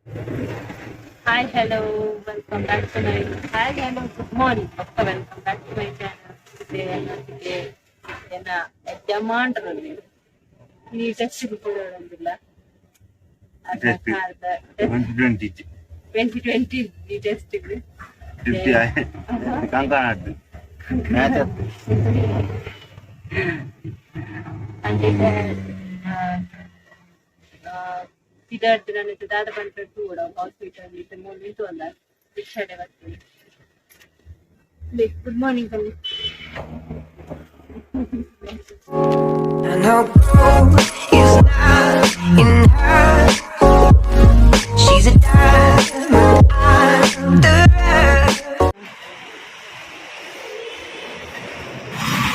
Hi, hello, welcome back to my hi, hello, good morning. Okay, welcome back to my channel. Today ಏನ exam ಮಾಡ್ರಲ್ಲಿ ಈ test ಬಿಟ್ಟಿರೋದಿಲ್ಲ ಅದ ಕಾರದ 2020 ಈ test ಗೆ ಕಂಕಾಣದ್ದು match అంటే ಸಿದ್ಧಾರ್ಥ ನನ್ನ ದಾದ ಬಂದ್ಬಿಟ್ಟು ಕೂಡ ಹಾಸ್ಪಿಟಲ್ ಇತ್ತು ನಿಂತು ಅಲ್ಲ ಶಿಕ್ಷಣೆ ಬರ್ತೀನಿ ಗುಡ್ ಮಾರ್ನಿಂಗ್ ಅಲ್ಲಿ And her goal is not in her. She's a diamond under her.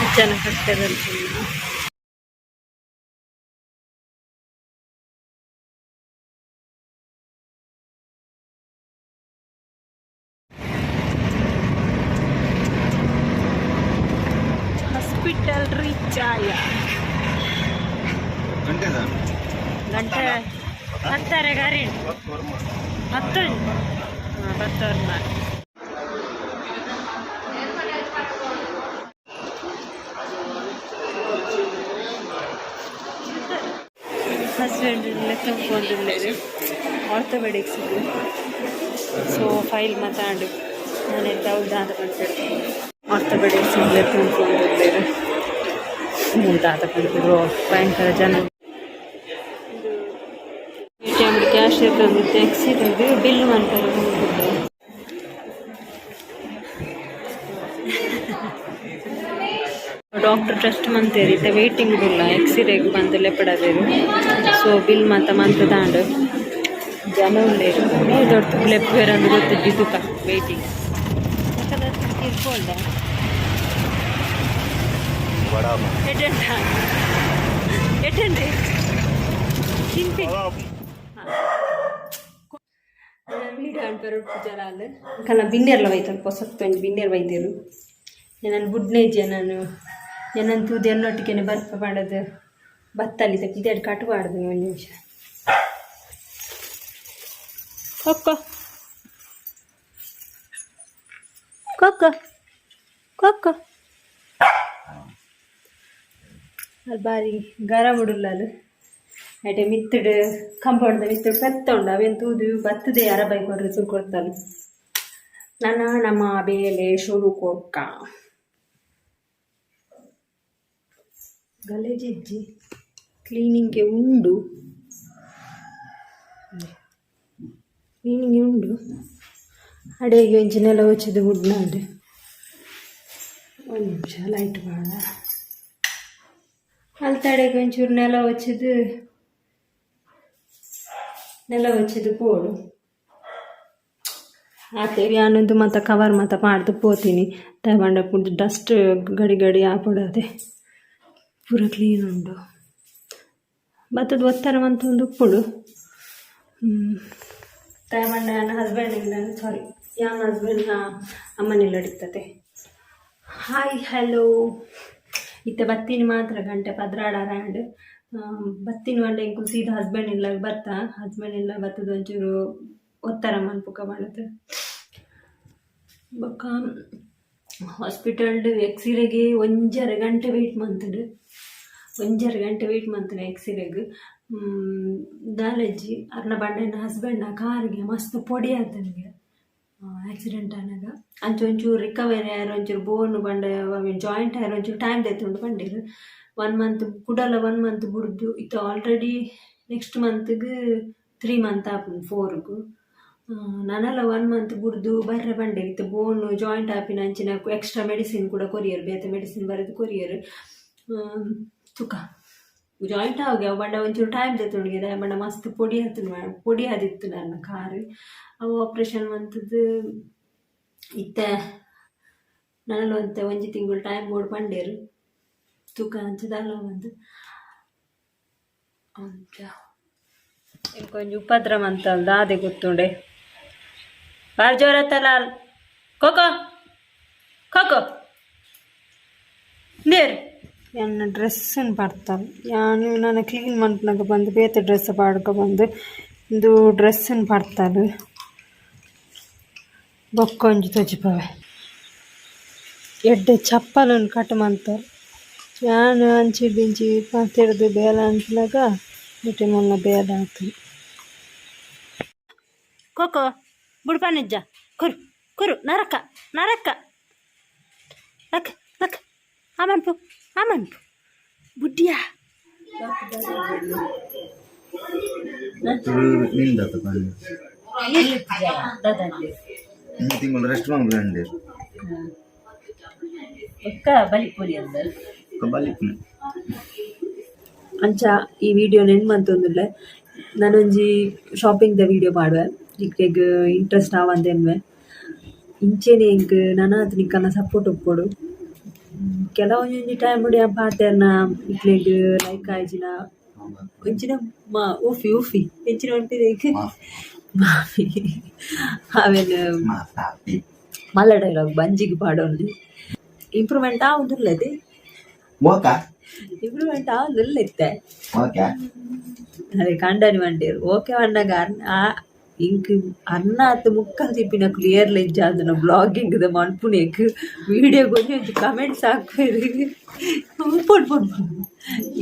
ಅಚಾನಕ್ ಕಷ್ಟದಲ್ಲಿ ಹಾಸ್ಪಿಟಲ್ ರೀಚ್ ಆಯ ಗಂಟೆ ಹತ್ತಾರೆ ಗಾರಿ ಹತ್ತು ಬರ್ತವ್ರನ್ನ ಹಸ್ಬೆಂಡ್ ತುಂಬಿಕೊಂಡಿದ್ದಾರೆ ಆರ್ಥೋಪೆಡಿಕ್ಸ್ ಸೊ ಫೈಲ್ ಮಾತಾಡು ನಾನು ಎಂತ ಬಂದ್ಬಿಡ್ತೀನಿ ಆರ್ಥೋಪೆಡಿಕ್ಸ್ ತುಂಬಿಕೊಂಡಿದ್ದಾರೆ ಮುಂದಾದ ಬಂದಿದ್ರು ಭಯಂಕರ ಜನ ಎ.ಟಿ.ಎಮ್ ಕ್ಯಾಶ್ ಇರ್ತದೆ ತೆಗ್ಸಿದ್ದು ಬಿಲ್ ಮಾಡ್ತಾರೆ ಹೋಗಿದ್ದೆ ಡಾಕ್ಟರ್ ಟ್ರಸ್ಟ್ ಮಂತೇರಿ ಇತ್ತೆ ವೇಟಿಂಗ್ ಇಲ್ಲ ಎಕ್ಸ್ರೇಗೆ ಬಂದು ಲೆಪ್ಪಡದೇರು ಸೊ ಬಿಲ್ ಮಂತ ತಾಂಡು ಜನ ಉಳ್ಳೇರು ದೊಡ್ಡ ಲೆಪ್ಪೇರು ಅಂದು ಗೊತ್ತಿದ್ದುಕ ವೇಟಿಂಗ್ ಯಾಕಂದ್ರೆ ಇರ್ಕೊಂಡ ಎಟೆಂಡ್ರಿ ತಿನ್ಪಿ ವೀಡಿಯೋ ಅನ್ಪರು ಜನ ಅಲ್ಲ ಕನ್ನ ಬಿಂಡಿಯರ್ಲ ಬೈತಾರೆ ಪೊಸತ್ತು ಬಿಂಡಿಯರ್ ಬೈದೇರು ನಾನು ಬುಡ್ನೇಜ್ ನಾನು ತೂದು ಎಲ್ಲೊಟ್ಟಿಗೆ ಬರ್ಪ ಮಾಡೋದು ಬತ್ತಲ್ಲಿ ಇದಾಡಿ ಕಟ್ಟಬಾರ್ದು ಒಂದು ನಿಮಿಷ ಕೊಕ್ಕೋ ಕೊಕ್ಕೋ ಕೊಕ್ಕೋ ಅದು ಬಾರಿ ಗರಂ ಉಡುಲ್ಲ ಅದು ಅಟೆ ಮಿತ್ತಡು ಕಂಪೌಂಡ್ ಮಿತ್ತಡು ಪೆತ್ತ ಉಂಡು ಅವೇನು ತೂದು ಬತ್ತದೇ ಯಾರ ಬೈಕೊಂಡ್ರೆ ಸುರು ಕೊಡ್ತಾನೆ ನನ್ನ ನಮ್ಮ ಬೇಲೆ ಶುರು ಕೊಕ್ಕ ಗಲೇಜಿಜ್ಜಿ ಕ್ಲೀನಿಂಗ್ಗೆ ಉಂಡು ಅಡೆಗೆ ಒಂಚಿನೆಲ್ಲ ಹೊಚ್ಚಿದ್ದು ಉಡ್ನಾಡು ಒಂದು ನಿಮಿಷ ಲೈಟ್ ಬೇಡ ಅಲ್ಲಿ ತಡೆಗೆ ಒಂಚೂರು ನೆಲ ಹೊಚ್ಚಿದ್ದು ಪೋಡು ಆತೇರಿ ಅನ್ನೊಂದು ಮತ್ತು ಕವರ್ ಮತ್ತು ಮಾಡ್ದು ಪೋತೀನಿ ತಗೊಂಡ ಪುಡ್ ಡಸ್ಟ್ ಗಡಿ ಆಪಡದೆ ಪೂರ ಕ್ಲೀನ್ ಉಂಡು ಬತ್ತದ ಒತ್ತರ ಅಂತ ಒಂದು ಉಪ್ಪುಡು ತಗೊಂಡ ನನ್ನ ಹಸ್ಬೆಂಡಿಂದ ಸಾರಿ ಯಾನ್ ಹಸ್ಬೆಂಡ್ನ ಅಮ್ಮನೆಲ್ಲ ಹಿಡಿತತೆ ಹಾಯ್ ಹಲೋ ಇತ್ತೆ ಬತ್ತೀನಿ ಮಾತ್ರ ಗಂಟೆ ಪದ್ರಾಡ ರ್ಯಾಂಡ್ ಬತ್ತೀನಿ ಬಂಡೆ ಇಂಕು ಸೀದಾ ಹಸ್ಬೆಂಡ್ ಇಲ್ಲ ಹಸ್ಬೆಂಡ್ ಇಲ್ಲ ಬತ್ತದ ಒಂಚೂರು ಒತ್ತರ ಮನ್ಪುಕ ಮಾಡುತ್ತೆ ಬೊಕ್ಕ ಹಾಸ್ಪಿಟಲ್ಡು ಎಕ್ಸ್ರೇಗೆ 1.5 ಗಂಟೆ ವೆಯ್ಟ್ ಮಂತುಡು 1.5 ಗಂಟೆ ವೆಯ್ಟ್ ಮಂತುಡು ಎಕ್ಸ್ರೇಗೆ ದಾಲಜ್ಜಿ ಅರ್ನ ಬಂಡೆನ ಹಸ್ಬೆಂಡ್ನ ಕಾರಿಗೆ ಮಸ್ತ್ ಪೊಡಿ ಆತನಿಗೆ ಆಕ್ಸಿಡೆಂಟ್ ಆನಾಗ ಒಂಚೂರು ರಿಕವರಿ ಆಯ್ರು ಒಂಚೂರು ಬೋನ್ ಬಂಡೆ ಜಾಯಿಂಟ್ ಆಯ್ರು ಒಂಚೂರು ಟೈಮ್ ದೈತುಂಡು ಬಂದಿರು 1 ಮಂತ್ ಕುಡಲ್ಲ 1 ಮಂತ್ ಬಿಡ್ದು ಇತ್ತು ಆಲ್ರೆಡಿ ನೆಕ್ಸ್ಟ್ ಮಂತ್ಗೆ 3 ಮಂತ್ ಆಪುಂಡು 4ಗೂ ನಾನೆಲ್ಲ 1 ಮಂತ್ ಬಿಡ್ದು ಬರ್ರೆ ಬಂಡೆ ಇತ್ತು ಬೋನ್ ಜಾಯಿಂಟ್ ಆಪಿನ ಅಂಚಿನ ಎಕ್ಸ್ಟ್ರಾ ಮೆಡಿಸಿನ್ ಕೂಡ ಕೊರಿಯರ್ ಬೇತೆ ಮೆಡಿಸಿನ್ ಬರೆದು ಕೊರಿಯರ್ ತುಕ ಜಾಯಿಂಟ್ ಆಗಿ ಅವು ಬಂಡ ಒಂಚೂರು ಟೈಮ್ ದೈತುಂಡಿಗೆ ಬಂಡ ಮಸ್ತ್ ಪೊಡಿ ಆದಿತ್ತು ನನ್ನ ಕಾರು ಅವು ಆಪ್ರೇಷನ್ ಮಂತದ್ದು ಇತ್ತೆ ನಾನೆಲ್ಲ ಒಂಜಿ ತಿಂಗಳು ಟೈಮ್ ಬೋರ್ಡ್ ಬಂಡೇರು ತೂಕ ಹಂಚದಲ್ಲ ಒಂದು ಕೊಂಚ ಉಪದ್ರವ ಅಂತ ದಾದೆ ಗೊತ್ತುಂಡೆ ಬಾರಿ ಜೋರತ್ತಲ್ಲ ಕೋಕೋ ಕೋಕೋ ನೇರು ಡ್ರೆಸ್ಸನ್ನು ಬರ್ತಾರೆ ನಾನು ಕ್ಲೀನ್ ಮಾಡ್ಕೊಂಡಾಗ ಬಂದು ಬೇತೆ ಡ್ರೆಸ್ ಪಾಡ್ಕೊ ಬಂದು ಇದು ಡ್ರೆಸ್ಸನ್ನು ಪಡ್ತಾರೆ ಬೊಕ್ಕೊಂಜಿ ತೊಜಿಪವೆ ಎಡ್ಡೆ ಚಪ್ಪಲನ್ನು ಕಟ್ ಮಾಡ್ತಾರೆ ನಾನು ಅಂಚಿಡ್ದಿಂಚಿ ಪಾತಿಡ್ದು ಬೇಲ ಅಂತಿಲಾಗ ಬಿಟ್ಟು ಮೊನ್ನ ಬೇಡ ಆಗ್ತದೆ ಕೋಕೋ ಬುಡ್ಪಾನಿಜ್ಜ ಕುರು ಕುರು ನರಕ ನರಕ ಲಕ್ ಲಕ್ ಆಮನ್ಪು ಬುಡ್ಡಿಯಾ ತಿಂಗಳು ರೆಸ್ಟ್ ಮಾಡ್ಬಿಡಂడి ಅಂಚ ಈ ವಿಡಿಯೋ ನೆನ್ ಮಂತೊಂದುಲ್ಲೆ ನಾನೊಂಜಿ ಶಾಪಿಂಗ್ದ ವಿಡಿಯೋ ಮಾಡುವೆ ಇಕ್ಕೆಗ್ ಇಂಟ್ರೆಸ್ಟ್ ಆವಂದೇನ್ವೆ ಇಂಚೆನೆ ಇಂಕ್ ನನಾತ್ ನಿಕ್ಕನ ಸಪೋರ್ಟ್ ಉಪ್ಪೊಡು ಕೆಲವೊಂಜಿ ಟೈಮ್ ಮುಡಿ ಪಾತೆರ್ನ ಇಕ್ಲೆಗ್ ಲೈಕ್ ಆಯ್ಜಿನ ಒಂಚಿನ ಊಫಿ ಎಂಚಿನ ಒಂಟಿದೆ ಮಾಫಿ ಅವೇನು ಮಲ್ಲ ಡೈಲಾಗ್ ಬಂಜಿಗೆ ಪಾಡೋದು ಇಂಪ್ರೂವ್ಮೆಂಟ್ ಆಗುದಿಲ್ಲದೆ ಇಂಪ್ರೂವ್ಮೆಂಟ್ ಆಗುದಿಲ್ಲ ಇತ್ತೆ ಅದೇ ಕಂಡನಿ ಮಂಡೇರು ಓಕೆ ಬಂದಾಗ ಇಂಕ್ ಅನ್ನ ಅತ್ತು ಮುಕ್ಕಲ್ ತಿಪ್ಪಿನ ಕ್ಲಿಯರ್ಲ ಇಜ್ಜಾದನ ಬ್ಲಾಗಿಂಗ್ದ ಮನ್ಪುನೇಕ್ ವಿಡಿಯೋ ಕೊಂಚ ಕಮೆಂಟ್ಸ್ ಹಾಕ್ಬೇರು ಪೊಡ್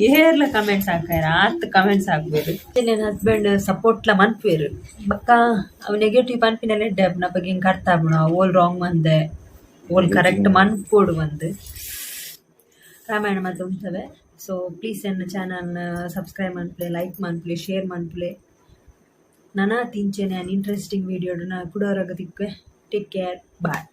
ಏರ್ಲ ಕಮೆಂಟ್ಸ್ ಹಾಕ್ಯಾರ ಆತ್ ಕಮೆಂಟ್ಸ್ ಹಾಕ್ಬೇರು ನನ್ನ ಹಸ್ಬೆಂಡ್ ಸಪೋರ್ಟ್ಲ ಮನ್ಪೇರು ಬಕ್ಕ ಅವು ನೆಗೆಟಿವ್ ಪನ್ಪಿನಲ್ಲಿ ಎಡ್ಡೆ ನ ಬಗ್ಗೆ ಹಿಂಗೆ ಅರ್ಥ ಆಗ್ಬಿಡ ಓಲ್ ರಾಂಗ್ ಮಂದೆ ಓಲ್ ಕರೆಕ್ಟ್ ಮನ್ಪೋಡು ಬಂದು ರಾಮಾಯಣ ಮತ್ತು ಉಂಟವೆ ಸೊ ಪ್ಲೀಸ್ ನನ್ನ ಚಾನಲ್ನ ಸಬ್ಸ್ಕ್ರೈಬ್ ಮನ್ಪ್ಲೆ ಲೈಕ್ ಮನ್ಪ್ಲೆ ಶೇರ್ ಮನ್ಪ್ಲೆ ನನ ತಿಂಚೆನೆ ಇಂಟ್ರೆಸ್ಟಿಂಗ್ ವಿಡಿಯೋ ಕೂಡ ಹೊರಗೆ ತಿಕ್ವೆ ಟೇಕ್ ಕೇರ್ ಬಾಯ್